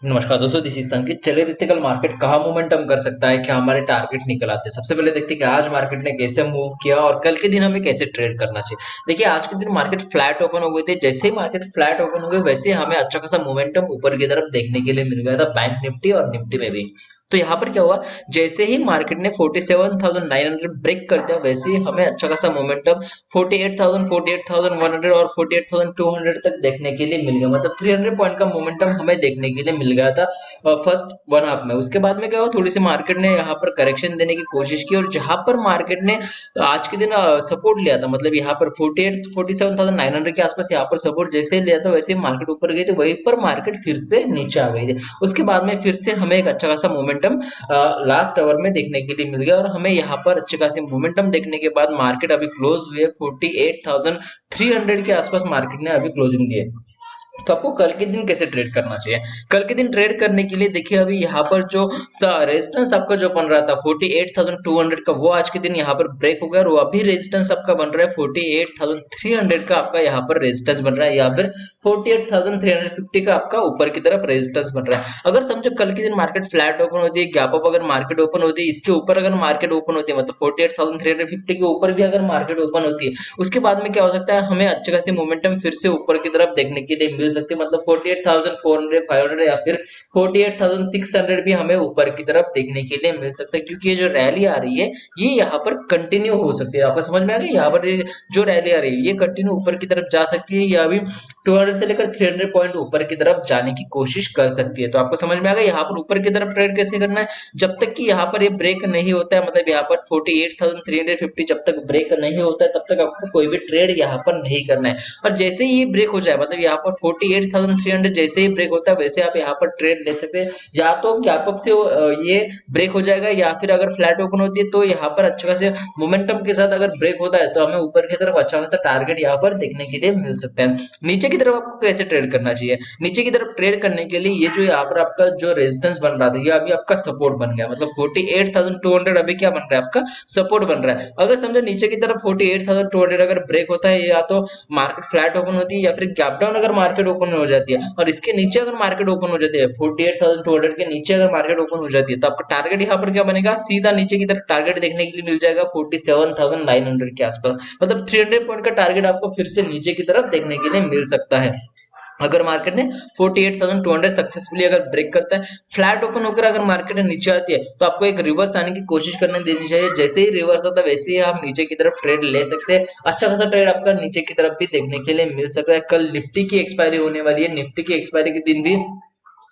नमस्कार दोस्तों, this is संकित। चलिए देखते हैं कल मार्केट कहाँ मोमेंटम कर सकता है, क्या हमारे टारगेट निकल आते हैं। सबसे पहले देखते हैं कि आज मार्केट ने कैसे मूव किया और कल के दिन हमें कैसे ट्रेड करना चाहिए। देखिए आज के दिन मार्केट फ्लैट ओपन हो गई थी। जैसे ही मार्केट फ्लैट ओपन हो गई वैसे ही हमें अच्छा खासा मोमेंटम ऊपर की तरफ देखने के लिए मिल गया था, बैंक निफ्टी और निफ्टी में भी। तो यहाँ पर क्या हुआ, जैसे ही मार्केट ने 47,900 ब्रेक कर दिया वैसे ही हमें अच्छा खासा मोमेंटम 48,000, 48,100 और 48,200 तक देखने के लिए मिल गया। मतलब 300 पॉइंट का मोमेंटम हमें देखने के लिए मिल गया था फर्स्ट वन हाफ में। उसके बाद में क्या हुआ, थोड़ी सी मार्केट ने यहाँ पर करेक्शन देने की कोशिश की और जहां पर मार्केट ने आज के दिन सपोर्ट लिया था, मतलब यहाँ पर 47,900 के आसपास यहाँ पर सपोर्ट जैसे ही लिया था वैसे ही मार्केट ऊपर गई थी, वहीं पर मार्केट फिर से नीचे आ गई थी। उसके बाद में फिर से हमें एक अच्छा खासा मोमेंटम लास्ट आवर में देखने के लिए मिल गया और हमें यहाँ पर अच्छे खासे मोमेंटम देखने के बाद मार्केट अभी क्लोज हुई है 48,300 के आसपास मार्केट ने अभी क्लोजिंग दी है। तो आपको कल के दिन कैसे ट्रेड करना चाहिए। कल के दिन ट्रेड करने के लिए देखिए अभी यहाँ पर जो रेजिस्टेंस आपका जो बन रहा था 48,200 का, वो आज के दिन यहाँ पर ब्रेक हो गया और वो अभी रेजिस्टेंस आपका बन रहा है 48,300 का, आपका यहाँ पर रेजिस्टेंस बन रहा है या फिर 48,350 का आपका ऊपर की तरफ रेजिस्टेंस बन रहा है। अगर समझो कल के दिन मार्केट फ्लैट ओपन होती है, गैप अप अगर मार्केट ओपन होती है, इसके ऊपर अगर मार्केट ओपन होती है, मतलब 48,350 के ऊपर भी अगर मार्केट ओपन होती है, उसके बाद में क्या हो सकता है, हमें अच्छे खासी मोमेंटम फिर से ऊपर की तरफ देखने के लिए मिल सकती है। मतलब 48,400, 500 या फिर 48,600 भी हमें ऊपर की तरफ देखने के लिए मिल सकता है, क्योंकि ये जो रैली आ रही है ये यहाँ पर कंटिन्यू हो सकती है। आपको समझ में आ गया, यहाँ पर जो रैली आ रही है ये कंटिन्यू ऊपर की तरफ जा सकती है या अभी 200 से लेकर 300 पॉइंट ऊपर की तरफ जाने की कोशिश कर सकती है। तो आपको समझ में आ गया यहाँ पर ऊपर की तरफ ट्रेड कैसे करना है। जब तक कि यहाँ पर ये ब्रेक नहीं होता है, मतलब यहाँ पर 48,350 जब तक ब्रेक नहीं होता है तब तक आपको कोई भी ट्रेड यहाँ पर नहीं करना है। और जैसे ही ये ब्रेक हो जाए, मतलब यहाँ पर 48,300 जैसे ही ब्रेक होता है वैसे आप यहाँ पर ट्रेड ले सकते हैं। या तो गैप अप से ये ब्रेक हो जाएगा या फिर अगर फ्लैट ओपन होती है तो यहाँ पर अच्छे खासे मोमेंटम के साथ अगर ब्रेक होता है तो हमें ऊपर की तरफ अच्छा खासा टारगेट यहाँ पर देखने के लिए मिल सकता है। नीचे की तरफ आपको कैसे ट्रेड करना चाहिए। नीचे की तरफ ट्रेड करने के लिए ये जो यहाँ पर आपका जो रेजिस्टेंस बन रहा था ये अभी आपका सपोर्ट बन गया, मतलब 48,200 अभी क्या बन रहा है, आपका सपोर्ट बन रहा है। अगर समझो नीचे की तरफ 48,200 अगर ब्रेक होता है, या तो मार्केट फ्लैट ओपन होती है या फिर गैप डाउन अगर मार्केट ओपन हो जाती है और इसके नीचे अगर मार्केट ओपन हो जाती है 48,200 के नीचे अगर मार्केट ओपन हो जाती है, तो आपका टारगेट यहाँ पर क्या बनेगा, सीधा नीचे की तरफ टारगेट देखने के लिए मिल जाएगा 47,900 के आसपास। मतलब 300 पॉइंट का टारगेट आपको फिर से नीचे की तरफ देखने के लिए मिल सकता है अगर मार्केट ने 48,200 सक्सेसफुली अगर ब्रेक करता है। फ्लैट ओपन होकर अगर मार्केट नीचे आती है तो आपको एक रिवर्स आने की कोशिश करने देनी चाहिए। जैसे ही रिवर्स आता है वैसे ही आप नीचे की तरफ ट्रेड ले सकते हैं। अच्छा खासा ट्रेड आपका नीचे की तरफ भी देखने के लिए मिल सकता है। कल निफ्टी की एक्सपायरी होने वाली है, निफ्टी की एक्सपायरी के दिन भी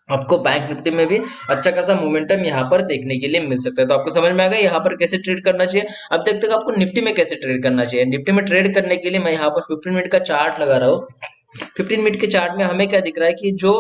आपको बैंक निफ्टी में भी अच्छा खासा मोमेंटम यहाँ पर देखने के लिए मिल सकता है। तो आपको समझ में आ गया यहाँ पर कैसे ट्रेड करना चाहिए। अब तक आपको निफ्टी में कैसे ट्रेड करना चाहिए। निफ्टी में ट्रेड करने के लिए मैं यहाँ पर 15 मिनट का चार्ट लगा रहा हूँ। 15 मिनट के चार्ट में हमें क्या दिख रहा है कि जो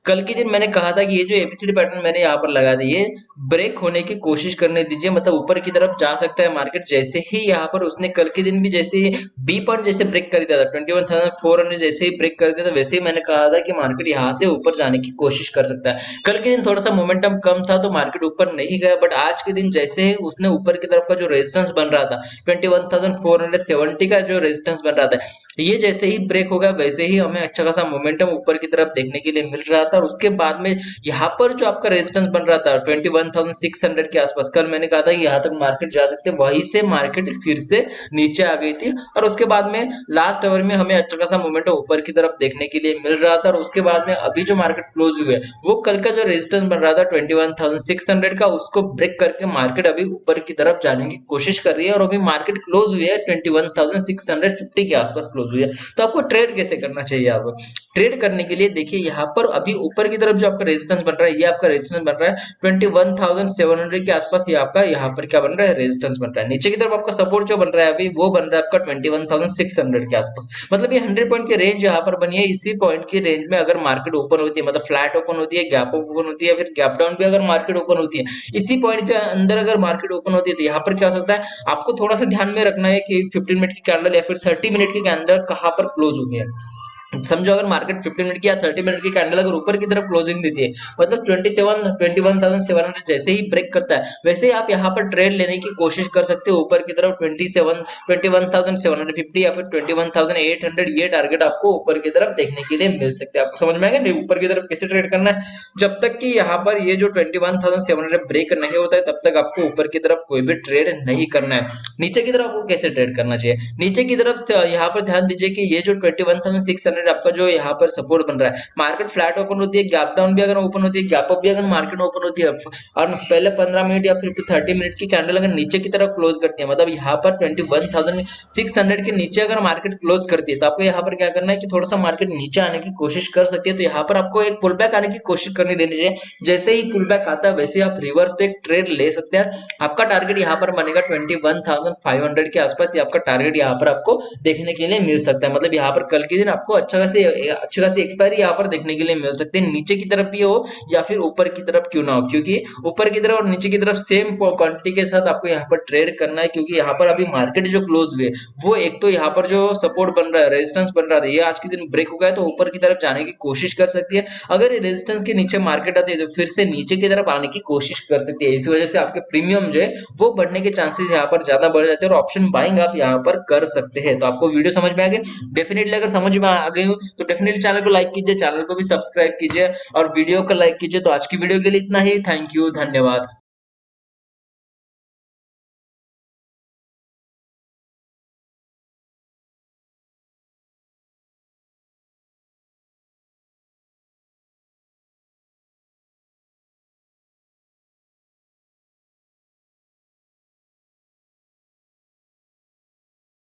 कल के दिन मैंने कहा था कि ये जो एबीसीडी पैटर्न मैंने यहाँ पर लगा दिया, ये ब्रेक होने की कोशिश करने दीजिए, मतलब ऊपर की तरफ जा सकता है मार्केट। जैसे ही यहाँ पर उसने कल के दिन भी जैसे ही बी पॉइंट जैसे ब्रेक कर दिया था 21,400 जैसे ही ब्रेक कर दिया था, वैसे ही मैंने कहा था कि मार्केट यहाँ से ऊपर जाने की कोशिश कर सकता है। कल के दिन थोड़ा सा मोमेंटम कम था तो मार्केट ऊपर नहीं गया, बट आज के दिन जैसे ही उसने ऊपर की तरफ का जो रेजिस्टेंस बन रहा था 21,470 का जो रेजिस्टेंस बन रहा था, ये जैसे ही ब्रेक हो गया वैसे ही हमें अच्छा खासा मोमेंटम ऊपर की तरफ देखने के लिए मिल रहा था। और उसके बाद में यहाँ पर जो आपका रेजिस्टेंस बन रहा था 21,600 के आसपास, कल मैंने कहा था कि यहाँ तक मार्केट जा सकते हैं, वहीं से मार्केट फिर से नीचे आ गई थी और उसके बाद में लास्ट आवर में हमें अच्छा खासा मोमेंटम ऊपर की तरफ देखने के लिए मिल रहा था। और उसके बाद में अभी जो मार्केट क्लोज हुई है वो कल का जो रेजिस्टेंस बन रहा था 21,600 का, उसको ब्रेक करके मार्केट अभी ऊपर की तरफ जाने की कोशिश कर रही है और अभी मार्केट क्लोज हुई है 21,650 के आसपास क्लोज हुई है। तो आपको ट्रेड कैसे करना चाहिए। आपको ट्रेड करने के लिए देखिए यहाँ पर अभी ऊपर की तरफ जो आपका रेजिस्टेंस बन रहा है, ये आपका रेजिस्टेंस बन रहा है 21,700 के आसपास, ये आपका यहाँ पर क्या बन रहा है, रेजिस्टेंस बन रहा है। नीचे की तरफ आपका सपोर्ट जो बन रहा है अभी वो बन रहा है आपका 21,600 के आसपास। मतलब ये 100 पॉइंट की रेंज यहाँ पर बनी है। इसी पॉइंट की रेंज में अगर मार्केट ओपन होती है, मतलब फ्लैट ओपन होती है, गैप ओपन होती है, फिर गैप डाउन भी अगर मार्केट ओपन होती है, इसी पॉइंट के अंदर अगर मार्केट ओपन होती है, तो यहाँ पर क्या हो सकता है, आपको थोड़ा सा ध्यान में रखना है कि 15 मिनट की कैंडल या फिर 30 मिनट की कैंडल कहाँ पर क्लोज हो गया है। समझो अगर मार्केट 15 मिनट की या 30 मिनट की कैंडल अगर ऊपर की तरफ क्लोजिंग देती है, मतलब 21,700 जैसे ही ब्रेक करता है, वैसे ही आप यहाँ पर ट्रेड लेने की कोशिश कर सकते हो ऊपर की तरफ 21,750 या फिर 21,800, ये टारगेट आपको ऊपर की तरफ देखने के लिए मिल सकते हैं। आपको समझ में आएगा नहीं ऊपर की तरफ कैसे ट्रेड करना है। जब तक कि यहाँ पर ये जो 21,700 ब्रेक नहीं होता है, तब तक आपको ऊपर की तरफ कोई भी ट्रेड नहीं करना है। नीचे की तरफ आपको कैसे ट्रेड करना चाहिए, नीचे की तरफ यहाँ पर ध्यान दीजिए कि ये जो 21,600 आपका जो यहाँ पर सपोर्ट बन रहा है, मार्केट फ्लैट ओपन होती है, गैप डाउन भी अगर ओपन होती है, गैप अप भी अगर मार्केट ओपन होती है, और पहले 15 मिनट या फिर 30 मिनट की कैंडल अगर नीचे की तरफ क्लोज करती है, मतलब यहाँ पर 21,600 के नीचे अगर मार्केट क्लोज करती है, तो आपको यहाँ पर क्या करना है कि थोड़ा सा मार्केट नीचे आने की कोशिश कर सकती है। तो यहाँ पर आपको एक पुल बैक आने की कोशिश करनी देनी चाहिए। जैसे ही पुल बैक आता है, वैसे ही आप रिवर्स पे एक ट्रेड ले सकते हैं। आपका टारगेट यहाँ पर बनेगा 21,500 के आसपास, ये आपका टारगेट यहाँ पर आपको देखने के लिए मिल सकता है। मतलब यहाँ पर कल के दिन आपको अच्छी खासी एक्सपायरी यहाँ पर देखने के लिए मिल सकती है, नीचे की तरफ भी हो या फिर ऊपर की तरफ क्यों ना हो, क्योंकि ऊपर की तरफ और नीचे की तरफ सेम क्वांटिटी के साथ आपको यहाँ पर ट्रेड करना है। क्योंकि यहाँ पर अभी मार्केट जो क्लोज हुई है, वो एक तो यहाँ पर जो सपोर्ट बन रहा है, रेजिस्टेंस बन रहा था, ये आज के दिन ब्रेक हो गया है, तो ऊपर की तरफ जाने की कोशिश कर सकती है। अगर ये रेजिस्टेंस के नीचे मार्केट आती है, तो फिर से नीचे की तरफ आने की कोशिश कर सकती है। इस वजह से आपके प्रीमियम जो है वो बढ़ने के चांसेस यहाँ पर ज्यादा बढ़ जाते हैं, और ऑप्शन बाइंग आप यहाँ पर कर सकते हैं। तो आपको वीडियो समझ में आ गई डेफिनेटली, अगर समझ में आ गई हो तो डेफिनेटली चैनल को लाइक कीजिए, चैनल को भी सब्सक्राइब कीजिए और वीडियो को लाइक कीजिए। तो आज की वीडियो के लिए इतना ही, थैंक यू, धन्यवाद।